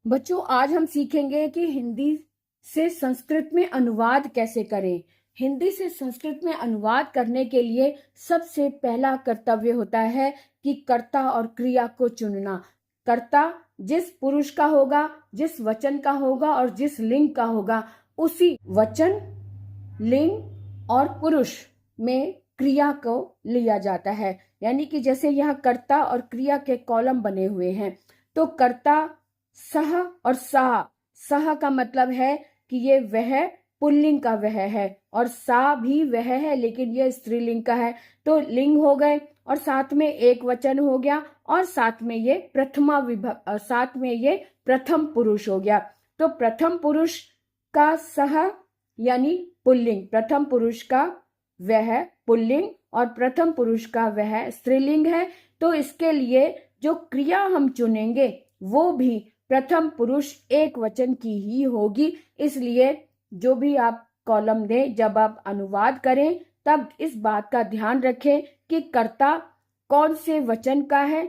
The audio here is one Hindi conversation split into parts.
बच्चों, आज हम सीखेंगे कि हिंदी से संस्कृत में अनुवाद कैसे करें। हिंदी से संस्कृत में अनुवाद करने के लिए सबसे पहला कर्तव्य होता है कि कर्ता और क्रिया को चुनना। कर्ता जिस पुरुष का होगा, जिस वचन का होगा और जिस लिंग का होगा, उसी वचन, लिंग और पुरुष में क्रिया को लिया जाता है। यानी कि जैसे यहाँ कर्ता और क्रिया के कॉलम बने हुए हैं, तो कर्ता सह और सा। सह का मतलब है कि ये वह पुल्लिंग का वह है, और सा भी वह है लेकिन ये स्त्रीलिंग का है। तो लिंग हो गए, और साथ में एक वचन हो गया, और साथ में ये साथ में ये प्रथम पुरुष हो गया। तो प्रथम पुरुष का सह यानी पुल्लिंग, प्रथम पुरुष का वह पुल्लिंग और प्रथम पुरुष का वह स्त्रीलिंग है। तो इसके लिए जो क्रिया हम चुनेंगे वो भी प्रथम पुरुष एक वचन की ही होगी। इसलिए जो भी आप कॉलम दें, जब आप अनुवाद करें, तब इस बात का ध्यान रखें कि कर्ता कौन से वचन का है,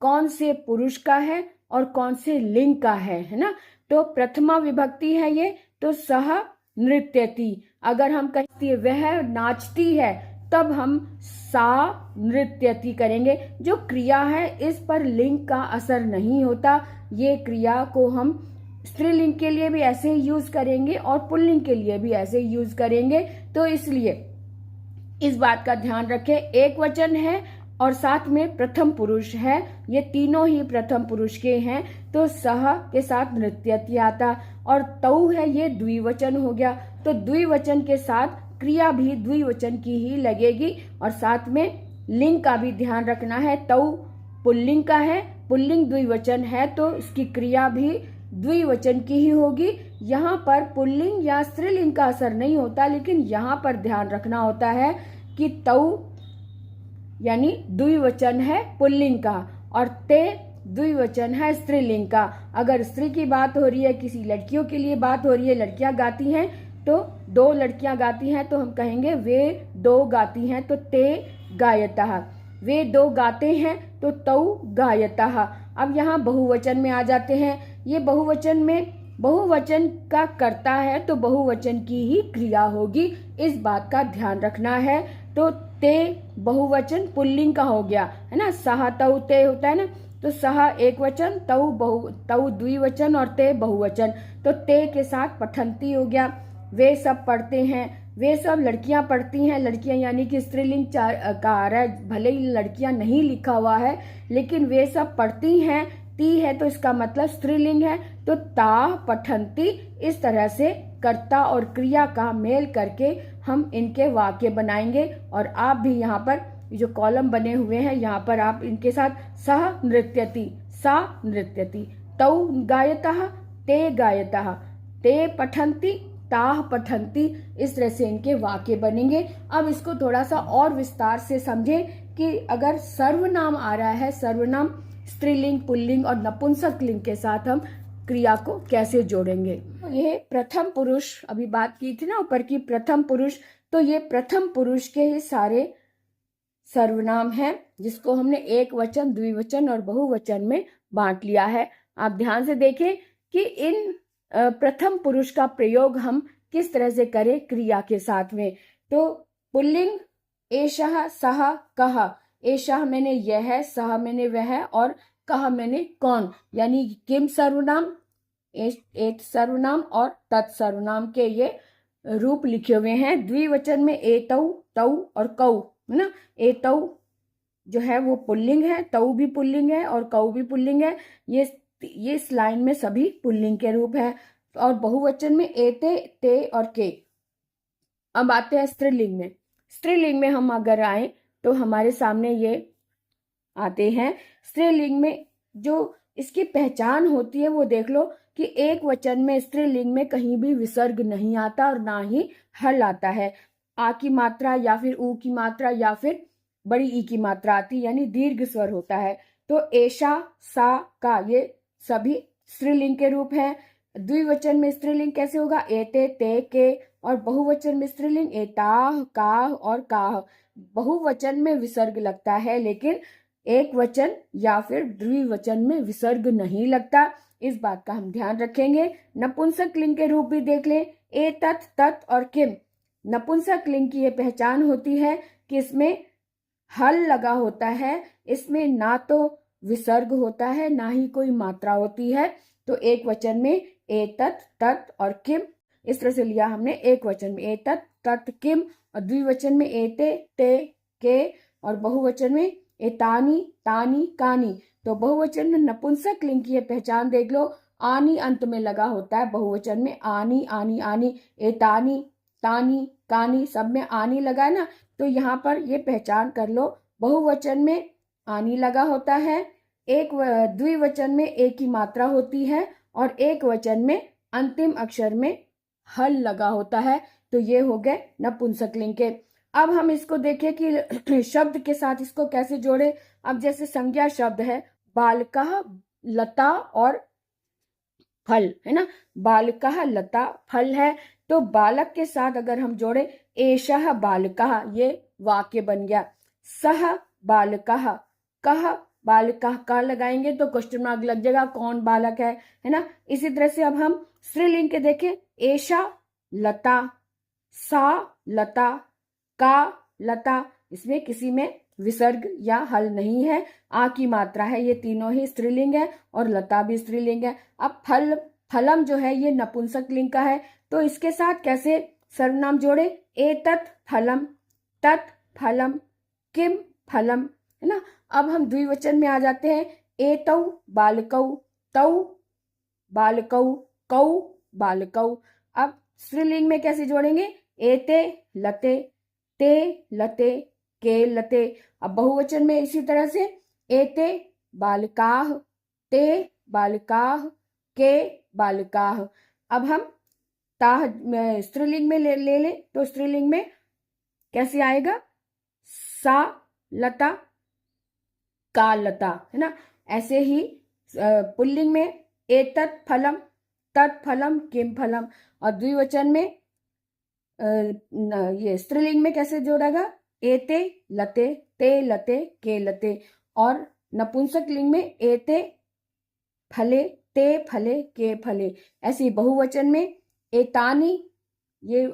कौन से पुरुष का है और कौन से लिंग का है ना। तो प्रथमा विभक्ति है ये, तो सह नृत्यति। अगर हम कहते वह नाचती है, तब हम सा नृत्यति करेंगे। जो क्रिया है इस पर लिंग का असर नहीं होता। ये क्रिया को हम स्त्रीलिंग के लिए भी ऐसे ही यूज करेंगे और पुल्लिंग के लिए भी ऐसे ही यूज करेंगे। तो इसलिए इस बात का ध्यान रखें, एक वचन है और साथ में प्रथम पुरुष है, ये तीनों ही प्रथम पुरुष के हैं, तो सह के साथ नृत्यति आता। और तौ है, ये द्विवचन हो गया, तो द्विवचन के साथ क्रिया भी द्विवचन की ही लगेगी। और साथ में लिंग का भी ध्यान रखना है। तौ पुल्लिंग का है, पुल्लिंग द्विवचन है, तो इसकी क्रिया भी द्विवचन की ही होगी। यहाँ पर पुल्लिंग या स्त्रीलिंग का असर नहीं होता, लेकिन यहाँ पर ध्यान रखना होता है कि तौ यानी द्विवचन है पुल्लिंग का, और ते द्विवचन है स्त्रीलिंग का। अगर स्त्री की बात हो रही है, किसी लड़कियों के लिए बात हो रही है, लड़कियां गाती हैं, तो दो लड़कियां गाती हैं, तो हम कहेंगे वे दो गाती हैं, तो ते गायतः। वे दो गाते हैं, तो तौ गायतः। अब यहाँ बहुवचन में आ जाते हैं। ये बहुवचन में बहुवचन का कर्ता है, तो बहुवचन की ही क्रिया होगी, इस बात का ध्यान रखना है। तो ते बहुवचन पुल्लिंग का हो गया है ना, सहा तौ ते होता है ना, तो सहा एक वचन, तौ द्विवचन और ते बहुवचन। तो ते के साथ पठंती हो गया। वे सब पढ़ते हैं, वे सब लड़कियां पढ़ती हैं। लड़कियां यानी कि स्त्रीलिंग का आ रहा है, भले ही लड़कियां नहीं लिखा हुआ है, लेकिन वे सब पढ़ती हैं। ती है तो इसका मतलब स्त्रीलिंग है, तो ता पठंती। इस तरह से कर्ता और क्रिया का मेल करके हम इनके वाक्य बनाएंगे। और आप भी यहाँ पर जो कॉलम बने हुए हैं, यहाँ पर आप इनके साथ सह नृत्यति, सा नृत्यति, तौ गायतः, ते गायतः, ते पठंती, ताह पठंती, इस तरह से इनके वाक्य बनेंगे। अब इसको थोड़ा सा और विस्तार से समझें कि अगर सर्वनाम आ रहा है, सर्वनाम स्त्रीलिंग, पुल्लिंग और नपुंसक लिंग के साथ हम क्रिया को कैसे जोड़ेंगे। ये प्रथम पुरुष, अभी बात की थी ना ऊपर की, प्रथम पुरुष, तो ये प्रथम पुरुष के ही सारे सर्वनाम है, जिसको हमने एक वचन, द्विवचन और बहुवचन में बांट लिया है। आप ध्यान से देखें कि इन प्रथम पुरुष का प्रयोग हम किस तरह से करें क्रिया के साथ में। तो पुल्लिंग एषः, सः, कः। एषः मैंने यह, सः मैंने वह, और कः मैंने कौन, यानी किम सर्वनाम, एत सर्वनाम और तत् सर्वनाम के ये रूप लिखे हुए हैं। द्विवचन में एतौ, तौ और कौ है ना। एतौ जो है वो पुल्लिंग है, तौ भी पुल्लिंग है और कौ भी पुल्लिंग है। ये इस लाइन में सभी पुल्लिंग के रूप है। और बहुवचन में एते, ते और के। अब आते हैं स्त्रीलिंग में। स्त्रीलिंग में हम अगर आए तो हमारे सामने ये आते हैं। स्त्रीलिंग में जो इसकी पहचान होती है वो देख लो कि एक वचन में स्त्रीलिंग में कहीं भी विसर्ग नहीं आता और ना ही हल आता है। आ की मात्रा या फिर ऊ की मात्रा या फिर बड़ी ई की मात्रा आती, यानी दीर्घ स्वर होता है। तो एषा, सा, का, ये सभी स्त्रीलिंग के रूप हैं। द्विवचन में स्त्रीलिंग कैसे होगा, एते, ते, के। और बहुवचन में स्त्रीलिंग एताह, काह और काह। बहुवचन में विसर्ग लगता है, लेकिन एक वचन या फिर द्विवचन में विसर्ग नहीं लगता। इस बात का हम ध्यान रखेंगे। नपुंसक लिंग के रूप भी देख लें, एतत्, तत् और किम। नपुंसक लिंग की ये पहचान होती है कि इसमें हल लगा होता है, इसमें ना तो विसर्ग होता है ना ही कोई मात्रा होती है। तो एक वचन में एतत्, तत् और किम, इस तरह से लिया हमने एक वचन में एतत्, तत्, किम, और द्विवचन में एते, ते, के, और बहुवचन में एतानी, तानी, कानी। तो बहुवचन में नपुंसक लिंग की ये पहचान देख लो, आनी अंत में लगा होता है। बहुवचन में आनी, आनी, आनी, एतानी, तानी, कानी, सब में आनी लगा है ना। तो यहाँ पर ये पहचान कर लो, बहुवचन में आनी लगा होता है, एक द्विवचन में एक ही मात्रा होती है, और एक वचन में अंतिम अक्षर में हल लगा होता है। तो ये हो गए नपुंसक लिंग के। अब हम इसको देखें कि शब्द के साथ इसको कैसे जोड़े। अब जैसे संज्ञा शब्द है, बालकः, लता और फल, है ना। बालकः, लता, फल है, तो बालक के साथ अगर हम जोड़े एषः बालकः, ये वाक्य बन गया। सह बालकः, कह बालकः, का लगाएंगे तो क्वेश्चन मार्क लग जाएगा, कौन बालक है ना। इसी तरह से अब हम स्त्रीलिंग के देखें, एषा लता, सा लता, का लता, इसमें किसी में विसर्ग या हल नहीं है, आ की मात्रा है, ये तीनों ही स्त्रीलिंग है, और लता भी स्त्रीलिंग है। अब फल, फलम जो है ये नपुंसक लिंग का है, तो इसके साथ कैसे सर्वनाम जोड़े, एतत् फलम, तत् फलम, किम फलम, है ना। अब हम द्विवचन में आ जाते हैं, एतौ बालकौ, तौ बालकौ, कौ बालकौ। अब स्त्रीलिंग में कैसे जोड़ेंगे, एते लते, ते लते, के लते। अब बहुवचन में इसी तरह से एते बालकाः, ते बालकाः, के बालकाः। अब हम ताह स्त्रीलिंग में ले ले तो स्त्रीलिंग में कैसे आएगा, सा लता, का लता, है ना। ऐसे ही पुल्लिंग में एतत् फलम, तत् फलम, किम फलम। और द्विवचन में ये स्त्रीलिंग में कैसे जोड़ेगा, एते लते, ते लते, के लते। और नपुंसक लिंग में एते फले, ते फले, के फले। ऐसे बहुवचन में एतानी, ये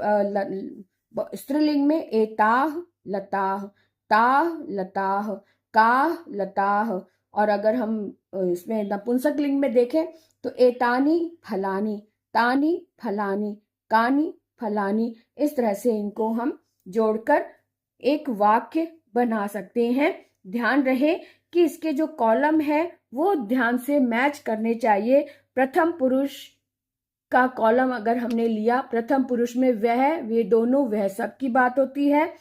स्त्रीलिंग में एताह लताह, ताह लताह, काह लताह। और अगर हम इसमें नपुंसक लिंग में देखें तो एतानी फलानी, तानी फलानी, कानी फलानी। इस तरह से इनको हम जोड़कर एक वाक्य बना सकते हैं। ध्यान रहे कि इसके जो कॉलम है वो ध्यान से मैच करने चाहिए। प्रथम पुरुष का कॉलम अगर हमने लिया, प्रथम पुरुष में वह, वे दोनों, वह सब की बात होती है,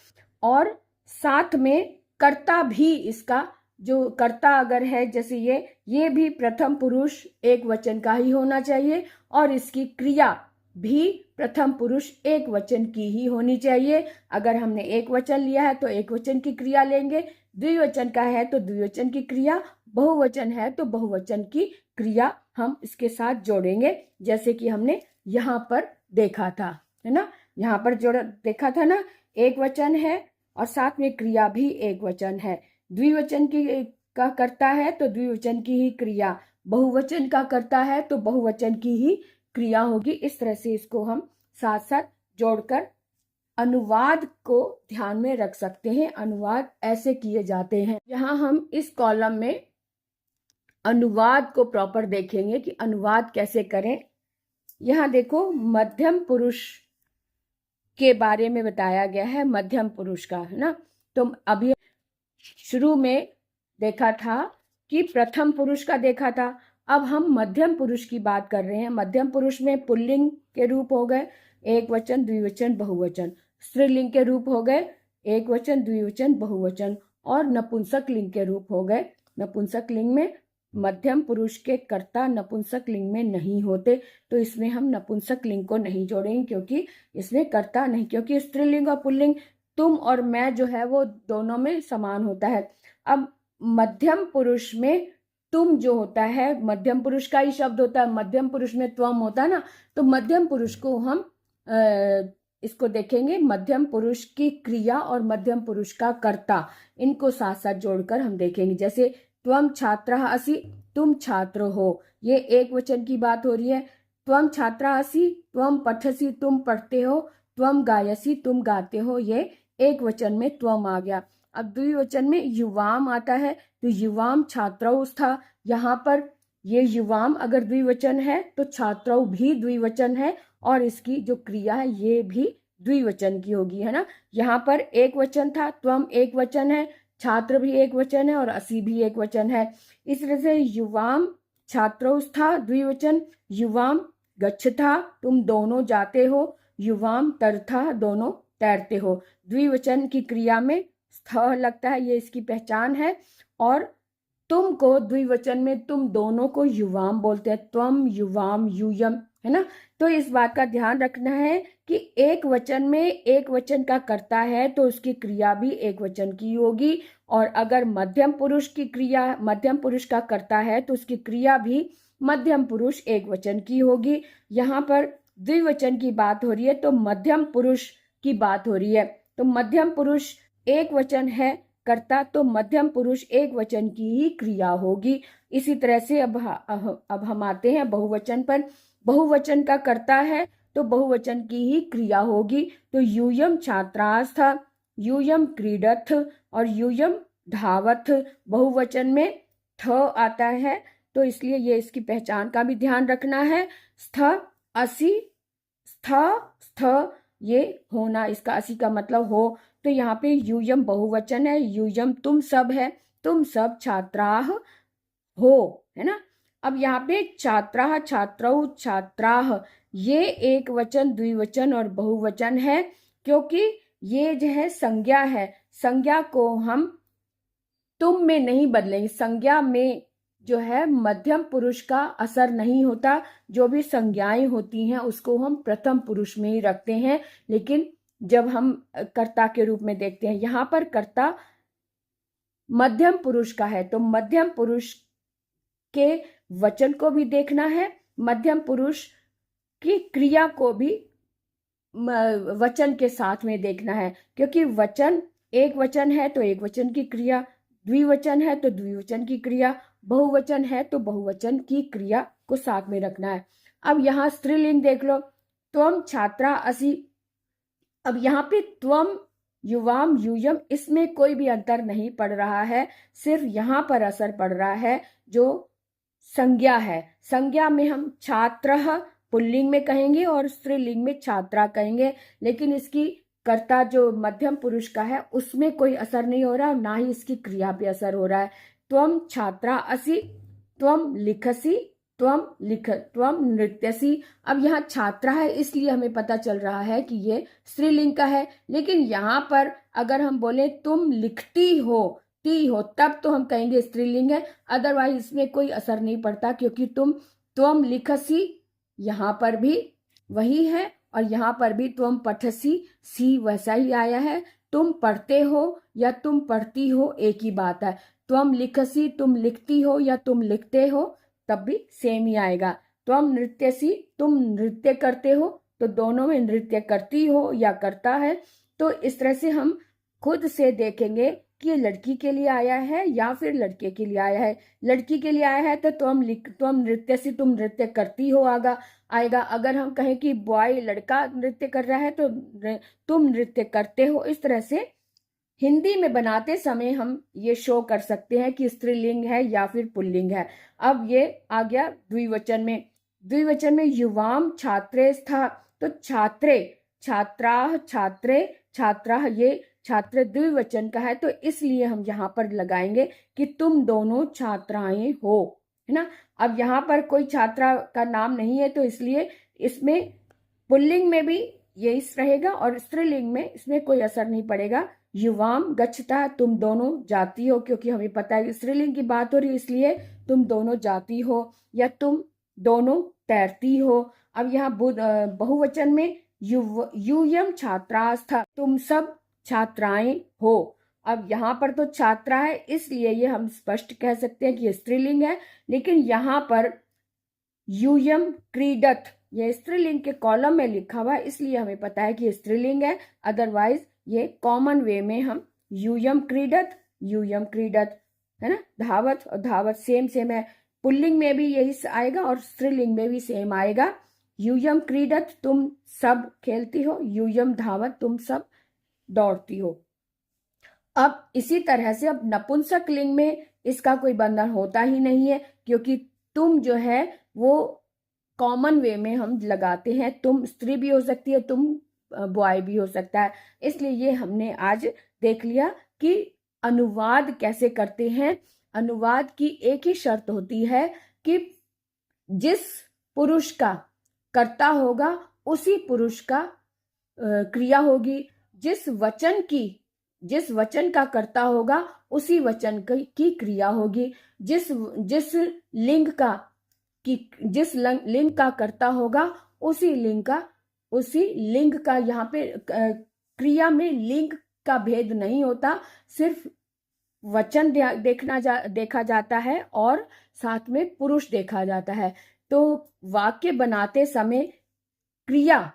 और साथ में कर्ता भी, इसका जो कर्ता अगर है जैसे ये भी प्रथम पुरुष एक वचन का ही होना चाहिए, और इसकी क्रिया भी प्रथम पुरुष एक वचन की ही होनी चाहिए। अगर हमने एक वचन लिया है तो एक वचन की क्रिया लेंगे, द्विवचन का है तो द्विवचन की क्रिया, बहुवचन है तो बहुवचन की क्रिया हम इसके साथ जोड़ेंगे, जैसे कि हमने यहाँ पर देखा था, है ना। यहाँ पर जोड़ा देखा था ना, एक वचन है और साथ में क्रिया भी एक वचन है। द्विवचन की का करता है तो द्विवचन की ही क्रिया, बहुवचन का करता है तो बहुवचन की ही क्रिया होगी। इस तरह से इसको हम साथ साथ जोड़कर अनुवाद को ध्यान में रख सकते हैं। अनुवाद ऐसे किए जाते हैं। यहाँ हम इस कॉलम में अनुवाद को प्रॉपर देखेंगे कि अनुवाद कैसे करें। यहाँ देखो, मध्यम पुरुष के बारे में बताया गया है, मध्यम पुरुष का, है ना। तो अभी शुरू में देखा था कि प्रथम पुरुष का देखा था, अब हम मध्यम पुरुष की बात कर रहे हैं। मध्यम पुरुष में पुल्लिंग के रूप हो गए एक वचन, द्विवचन, बहुवचन। स्त्रीलिंग के रूप हो गए एक वचन, द्विवचन, बहुवचन। और नपुंसक लिंग के रूप हो गए, नपुंसक लिंग में मध्यम पुरुष के कर्ता नपुंसक लिंग में नहीं होते, तो इसमें हम नपुंसक लिंग को नहीं जोड़ेंगे क्योंकि इसमें कर्ता नहीं, क्योंकि स्त्रीलिंग और पुल्लिंग तुम और मैं जो है वो दोनों में समान होता है। अब मध्यम पुरुष में तुम जो होता है, मध्यम पुरुष का ही शब्द होता है, मध्यम पुरुष में त्वम होता है ना, तो मध्यम पुरुष को हम इसको देखेंगे, मध्यम पुरुष की क्रिया और मध्यम पुरुष का कर्ता, इनको साथ साथ जोड़कर हम देखेंगे। जैसे त्वम छात्रः असि, तुम छात्र हो, ये एक वचन की बात हो रही है। त्वम छात्रासि, त्वम पठसि, तुम पढ़ते हो, त्वम गायसि, तुम गाते हो, ये एक वचन में त्वम आ गया। अब द्विवचन में युवाम आता है, तो युवाम छात्रौ था। यहाँ पर ये युवाम अगर द्विवचन है तो छात्रौ भी द्विवचन है, और इसकी जो क्रिया है ये भी द्विवचन की होगी, है ना। यहाँ पर एक वचन था, त्वम एक वचन है, छात्र भी एक वचन है, और असि भी एक वचन है। इस तरह से युवाम छात्रौस्था द्विवचन, युवाम गच्छता, तुम दोनों जाते हो, युवाम तरथा, दोनों तैरते हो। द्विवचन की क्रिया में स्थ लगता है, ये इसकी पहचान है। और तुम को द्विवचन में तुम दोनों को युवाम बोलते हैं, त्वम युवाम यूयम, है ना। तो इस बात का ध्यान रखना है कि एक वचन में एक वचन का कर्ता है तो उसकी क्रिया भी एक वचन की होगी, और अगर मध्यम पुरुष की क्रिया, मध्यम पुरुष का कर्ता है तो उसकी क्रिया भी मध्यम पुरुष एक वचन की होगी। यहाँ पर द्विवचन की बात हो रही है तो मध्यम पुरुष की बात हो रही है, तो मध्यम पुरुष एक वचन है कर्ता, तो मध्यम पुरुष एक वचन की ही क्रिया होगी। इसी तरह से अब हम आते हैं बहुवचन पर। बहुवचन का कर्ता है तो बहुवचन की ही क्रिया होगी। तो यूयम छात्रास था, यूयम क्रीडथ, और यूयम धावथ। बहुवचन में थ आता है, तो इसलिए ये इसकी पहचान का भी ध्यान रखना है। स्थ असि, स्थ स्थ, ये होना, इसका असि का मतलब हो। तो यहाँ पे यूयम बहुवचन है, यूयम तुम सब है, तुम सब छात्राह हो, है ना। अब यहाँ पे छात्राह, छात्रौ, छात्राह, ये एक वचन, द्विवचन और बहुवचन है, क्योंकि ये जो है संज्ञा है। संज्ञा को हम तुम में नहीं बदलेंगे। संज्ञा में जो है मध्यम पुरुष का असर नहीं होता, जो भी संज्ञाएं होती हैं उसको हम प्रथम पुरुष में ही रखते हैं, लेकिन जब हम कर्ता के रूप में देखते हैं, यहाँ पर कर्ता मध्यम पुरुष का है, तो मध्यम पुरुष के वचन को भी देखना है, मध्यम पुरुष की क्रिया को भी वचन के साथ में देखना है, क्योंकि वचन एक वचन है तो एक वचन की क्रिया, द्विवचन है तो द्विवचन की क्रिया, बहुवचन है तो बहुवचन की क्रिया को साथ में रखना है। अब यहाँ स्त्रीलिंग देख लो, त्वम छात्रा असि। अब यहाँ पे त्वम, युवाम, यूयम, इसमें कोई भी अंतर नहीं पड़ रहा है, सिर्फ यहाँ पर असर पड़ रहा है जो संज्ञा है। संज्ञा में हम छात्र पुल्लिंग में कहेंगे और स्त्रीलिंग में छात्रा कहेंगे, लेकिन इसकी कर्ता जो मध्यम पुरुष का है उसमें कोई असर नहीं हो रहा, ना ही इसकी क्रिया पे असर हो रहा है। त्वम छात्रा असि, त्वम लिखसी, त्वम नृत्यसी। अब यहाँ छात्रा है इसलिए हमें पता चल रहा है कि ये स्त्रीलिंग का है, लेकिन यहाँ पर अगर हम बोले तुम लिखती हो, ती हो, तब तो हम कहेंगे स्त्रीलिंग है, अदरवाइज इसमें कोई असर नहीं पड़ता, क्योंकि त्वम लिखसी यहाँ पर भी वही है, और यहाँ पर भी त्वम पठसी, सी वैसा ही आया है। तुम पढ़ते हो या तुम पढ़ती हो एक ही बात है। त्वम लिखसी, तुम लिखती हो या तुम लिखते हो, तब भी सेम ही आएगा। त्वम नृत्यसी, तुम नृत्य करते हो, तो दोनों में नृत्य करती हो या करता है। तो इस तरह से हम खुद से देखेंगे कि ये लड़की के लिए आया है या फिर लड़के के लिए आया है। लड़की के लिए आया है तो त्वम नृत्यसी, तुम नृत्य करती हो आएगा। अगर हम कहें कि बॉय, लड़का नृत्य कर रहा है तो तुम नृत्य करते हो। इस तरह से हिंदी में बनाते समय हम ये शो कर सकते हैं कि स्त्रीलिंग है या फिर पुल्लिंग है। अब ये आ गया द्विवचन में। द्विवचन में युवाम छात्रे था, तो छात्रे, छात्राह, छात्रे, छात्रा, ये छात्र द्विवचन का है, तो इसलिए हम यहाँ पर लगाएंगे कि तुम दोनों छात्राएं हो, है ना। अब यहाँ पर कोई छात्रा का नाम नहीं है, तो इसलिए इसमें पुल्लिंग में भी यही रहेगा और स्त्रीलिंग में इसमें कोई असर नहीं पड़ेगा। युवाम गच्छता, तुम दोनों जाती हो, क्योंकि हमें पता है स्त्रीलिंग की बात हो रही है, इसलिए तुम दोनों जाती हो, या तुम दोनों तैरती हो। अब यहाँ बहुवचन में यूयम छात्रास्था, तुम सब छात्राएं हो। अब यहाँ पर तो छात्रा है, इसलिए ये हम स्पष्ट कह सकते हैं कि ये स्त्रीलिंग है, लेकिन यहाँ पर यूयम क्रीडथ, ये स्त्रीलिंग के कॉलम में लिखा हुआ है, इसलिए हमें पता है कि ये स्त्रीलिंग है। अदरवाइज ये कॉमन वे में हम यूयम क्रीडथ, है ना। धावत और धावत सेम है। पुल्लिंग में भी यही आएगा और स्त्रीलिंग में भी सेम आएगा। यूयम क्रीडत, तुम सब खेलती हो। यूयम धावत, तुम सब दौड़ती हो। अब इसी तरह से अब नपुंसक लिंग में इसका कोई बंधन होता ही नहीं है, क्योंकि तुम जो है वो कॉमन वे में हम लगाते हैं। तुम स्त्री भी हो सकती है, तुम बॉय भी हो सकता है। इसलिए ये हमने आज देख लिया कि अनुवाद कैसे करते हैं। अनुवाद की एक ही शर्त होती है कि जिस पुरुष का कर्ता होगा उसी पुरुष का क्रिया होगी। जिस वचन का कर्ता होगा उसी वचन की क्रिया होगी। जिस लिंग का कर्ता होगा उसी लिंग का यहाँ पे क्रिया में लिंग का भेद नहीं होता, सिर्फ वचन देखा जाता है और साथ में पुरुष देखा जाता है। तो वाक्य बनाते समय क्रिया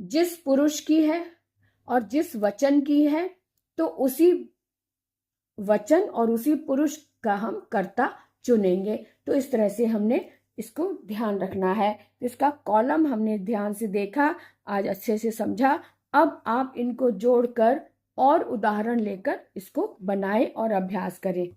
जिस पुरुष की है और जिस वचन की है, तो उसी वचन और उसी पुरुष का हम कर्ता चुनेंगे। तो इस तरह से हमने इसको ध्यान रखना है। तो इसका कॉलम हमने ध्यान से देखा, आज अच्छे से समझा। अब आप इनको जोड़कर और उदाहरण लेकर इसको बनाएं और अभ्यास करें।